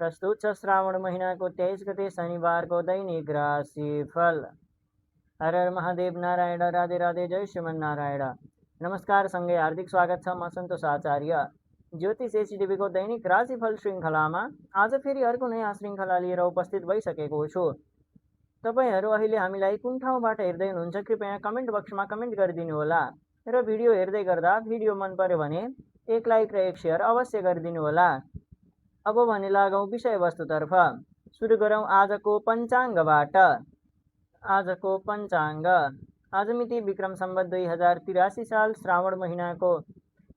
प्रस्तुत छ श्रावण महिनाको 23 गते शनिबारको दैनिक राशिफल। हर हर महादेव, नारायण, राधे राधे, जय श्रीमन नारायण। नमस्कार, सँगै हार्दिक स्वागत छ। म सन्तोष आचार्य ज्योतिष एचटिभीको दैनिक राशिफल श्रृङ्खलामा आज फेरि अर्को नयाँ श्रृङ्खला लिएर उपस्थित भइसकेको छु। तपाईहरू अहिले हामीलाई कुन ठाउँबाट हेर्दै हुनुहुन्छ कृपया कमेन्ट बक्समा कमेन्ट गरिदिनु होला र भिडियो हेर्दै गर्दा भिडियो मन पर्यो भने एक लाइक र एक शेयर अवश्य गरिदिनु होला। अब भने लागौँ विषयवस्तुतर्फ। सुरु गरौँ आजको पञ्चाङ्गबाट। आजको पञ्चाङ्ग आज मिति विक्रम सम्वत 2083 साल श्रावण महिनाको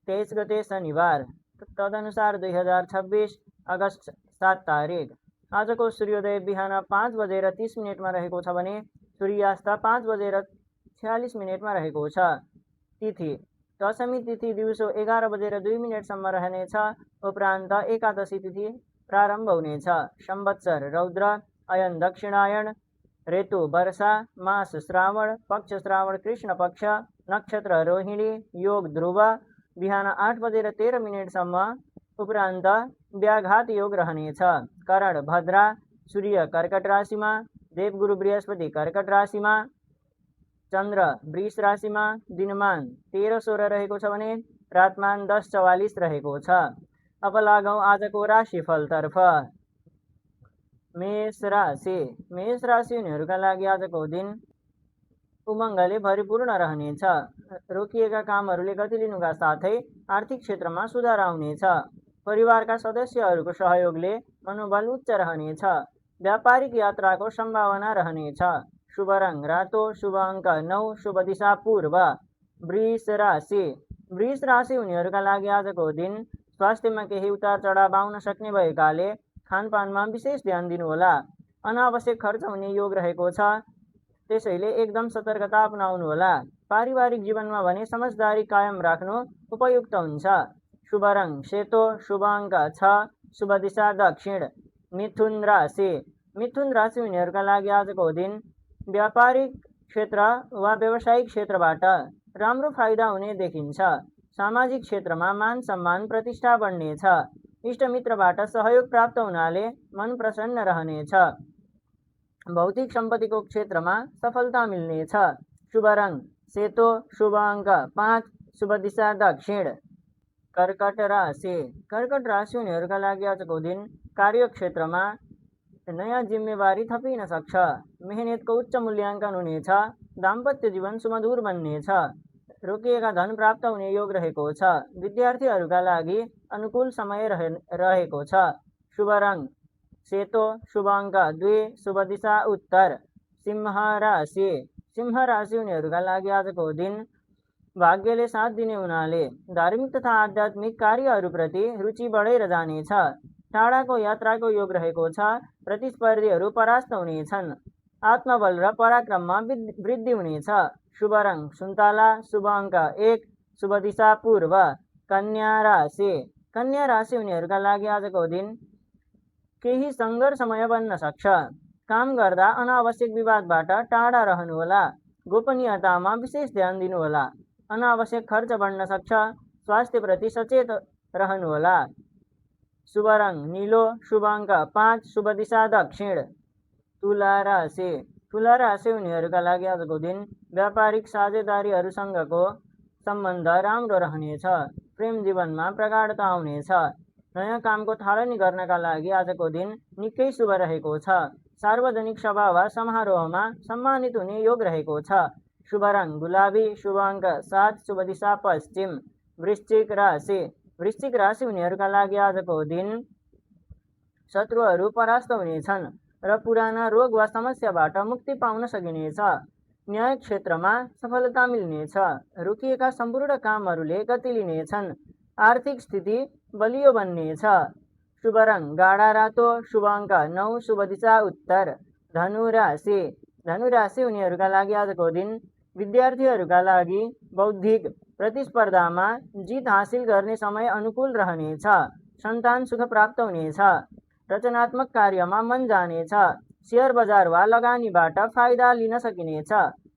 23 गते शनिबार, तदनुसार 2026 अगस्त 7 तारिक। आजको सूर्योदय बिहान 5:30 मा रहेको छ भने सूर्यास्त 5:46 मा रहेको छ। तिथि दशमी तिथि दिउँसो 11:02 सम्म रहनेछ। उपरान्त एकादशी तिथि प्रारम्भ हुनेछ। संवत्सर रौद्र, अयन दक्षिणायन, ऋतु वर्षा, मास श्रावण, पक्ष श्रावण कृष्ण पक्ष, नक्षत्र रोहिणी, योग ध्रुव, बिहान 8:13 सम्म। उपरान्त व्याघात योग रहनेछ। करण भद्रा, सूर्य कर्कट राशिमा, देवगुरु बृहस्पति कर्कट राशिमा, चन्द्र वृष राशिमा, दिनमान 13:16 रहेको छ भने रातमान 10:44 रहेको छ। अब लागौँ आजको राशिफलतर्फ। मेष राशि। मेष राशि हुनेहरूका लागि आजको दिन उमङ्गले भरिपूर्ण रहनेछ। रोकिएका कामहरूले गति लिनुका साथै आर्थिक क्षेत्रमा सुधार आउनेछ। परिवारका सदस्यहरूको सहयोगले मनोबल उच्च रहनेछ। व्यापारिक यात्राको सम्भावना रहनेछ। शुभ रङ रातो, शुभ अङ्क 9, शुभ दिशा पूर्व। वृष राशि। वृष राशि हुनेहरूका लागि आजको दिन स्वास्थ्यमा केही उतार चढाव आउन सक्ने भएकाले खानपानमा विशेष ध्यान दिनुहोला। अनावश्यक खर्च हुने योग रहेको छ, त्यसैले एकदम सतर्कता अपनाउनुहोला। पारिवारिक जीवनमा भने समझदारी कायम राख्नु उपयुक्त हुन्छ। शुभ रङ सेतो, शुभ अङ्क 6, शुभ दिशा दक्षिण। मिथुन राशि। मिथुन राशि हुनेहरूका लागि आजको दिन व्यापारिक क्षेत्र वा व्यावसायिक क्षेत्रबाट राम्रो फाइदा हुने देखिन्छ। सामाजिक क्षेत्रमा मान सम्मान प्रतिष्ठा बढ्नेछ। इष्टमित्रबाट सहयोग प्राप्त हुनाले मन प्रसन्न रहनेछ। भौतिक सम्पत्तिको क्षेत्रमा सफलता मिल्नेछ। शुभ रङ सेतो, शुभ अङ्क 5, शुभ दिशा दक्षिण। कर्कट राशि। कर्कट राशि हुनेहरूका लागि आजको दिन कार्यक्षेत्रमा नयाँ जिम्मेवारी थपिन सक्छ। मेहनतको उच्च मूल्याङ्कन हुनेछ। दाम्पत्य जीवन सुमधुर बन्नेछ। रोकिएका धन प्राप्त हुने योग रहेको छ। विद्यार्थीहरूका लागि अनुकूल समय रहेको छ। शुभ रङ सेतो, शुभ अङ्क 2, शुभ दिशा उत्तर। सिंह राशि। सिंह राशि हुनेहरूका लागि आजको दिन भाग्यले साथ दिने हुनाले धार्मिक तथा आध्यात्मिक कार्यहरूप्रति रुचि बढेर जानेछ। टाढाको यात्राको योग रहेको छ। प्रतिस्पर्धीहरू परास्त हुनेछन्। आत्मबल र पराक्रममा वृद्धि हुनेछ। शुभ रङ सुन्तला, शुभ अङ्क 1, शुभ दिशा पूर्व। कन्या राशि। कन्या राशि हुनेहरूका लागि आजको दिन केही सङ्घर्षमय बन्न सक्छ। काम गर्दा अनावश्यक विवादबाट टाढा रहनुहोला। गोपनीयतामा विशेष ध्यान दिनुहोला। अनावश्यक खर्च बढ्न सक्छ। स्वास्थ्यप्रति सचेत रहनुहोला। शुभ रङ नीलो, शुभ अङ्क 5, शुभ दिशा दक्षिण। तुला राशि। तुला राशि हुनेहरूका लागि आजको दिन व्यापारिक साझेदारीहरूसँगको सम्बन्ध राम्रो रहनेछ। प्रेम जीवनमा प्रगाढता आउनेछ। नयाँ कामको थालनी गर्नका लागि आजको दिन निकै शुभ रहेको छ। सार्वजनिक सभा वा समारोहमा सम्मानित हुने योग रहेको छ। शुभ रङ गुलाबी, शुभ अङ्क 7, शुभ दिशा पश्चिम। वृश्चिक राशि। वृश्चिक राशि हुनेहरूका लागि आजको दिन शत्रुहरू परास्त हुनेछन् र पुराना रोग वा समस्याबाट मुक्ति पाउन सकिनेछ। न्याय क्षेत्रमा सफलता मिल्नेछ। रोकिएका सम्पूर्ण कामहरूले गति लिनेछन्। आर्थिक स्थिति बलियो बन्नेछ। शुभ रङ गाढा रातो, शुभ अङ्क 9, शुभ दिशा उत्तर। धनु राशि। धनु राशि हुनेहरूका लागि आजको दिन विद्यार्थीहरूका लागि बौद्धिक प्रतिस्पर्धामा जित हासिल गर्ने समय अनुकूल रहनेछ। सन्तान सुख प्राप्त हुनेछ। रचनात्मक कार्यमा मन जानेछ। शेयर बजार वा लगानीबाट फाइदा लिन सकिनेछ।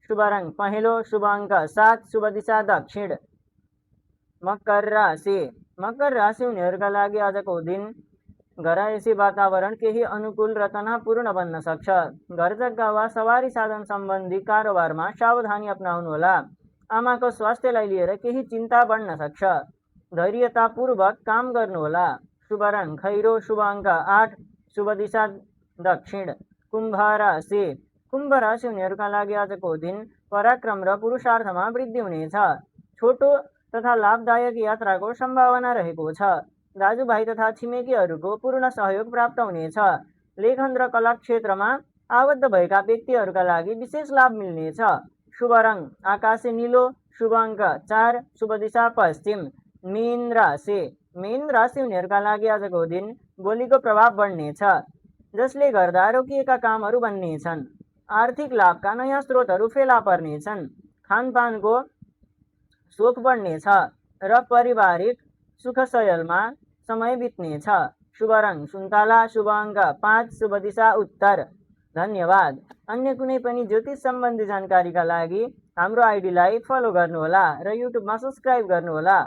शुभ रङ पहेँलो, शुभ अङ्क 7, शुभ दिशा दक्षिण। मकर राशि। मकर राशि हुनेहरूका लागि आजको दिन घर आएपछि वातावरण केही अनुकूल र तनावपूर्ण बन्न सक्छ। घर जग्गा वा सवारी साधन सम्बन्धी कारोबारमा सावधानी अपनाउनुहोला। आमाको स्वास्थ्यलाई लिएर केही चिन्ता बढ्न सक्छ। धैर्यतापूर्वक काम गर्नुहोला। शुभ रङ खैरो, शुभ अङ्क 8, शुभ दिशा दक्षिण। कुम्भ राशि। कुम्भ राशि हुनेहरूका लागि आजको दिन पराक्रम र पुरुषार्थमा वृद्धि हुनेछ। छोटो तथा लाभदायक यात्राको सम्भावना रहेको छ। दाजुभाइ तथा छिमेकीहरूको पूर्ण सहयोग प्राप्त हुनेछ। लेखन र कला क्षेत्रमा आबद्ध भएका व्यक्तिहरूका लागि विशेष लाभ मिल्नेछ। शुभ रङ आकाशे नीलो, शुभ अङ्क 4, शुभ दिशा पश्चिम। मीन राशि। मीन राशि हुनेहरूका लागि आजको दिन बोलीको प्रभाव बढ्नेछ, जसले गर्दा रोकिएका कामहरू बन्नेछन्। आर्थिक लाभका नयाँ स्रोतहरू फेला पर्नेछन्। खानपानको सोख बढ्नेछ र पारिवारिक सुखसयलमा समय बित्नेछ। शुभ रङ सुन्तला, शुभ अङ्क 5, शुभ दिशा उत्तर। धन्यवाद। अन्य कुनै पनि ज्योतिष सम्बन्धी जानकारीका लागि हाम्रो आइडीलाई फलो गर्नुहोला र युट्युबमा सब्स्क्राइब गर्नुहोला।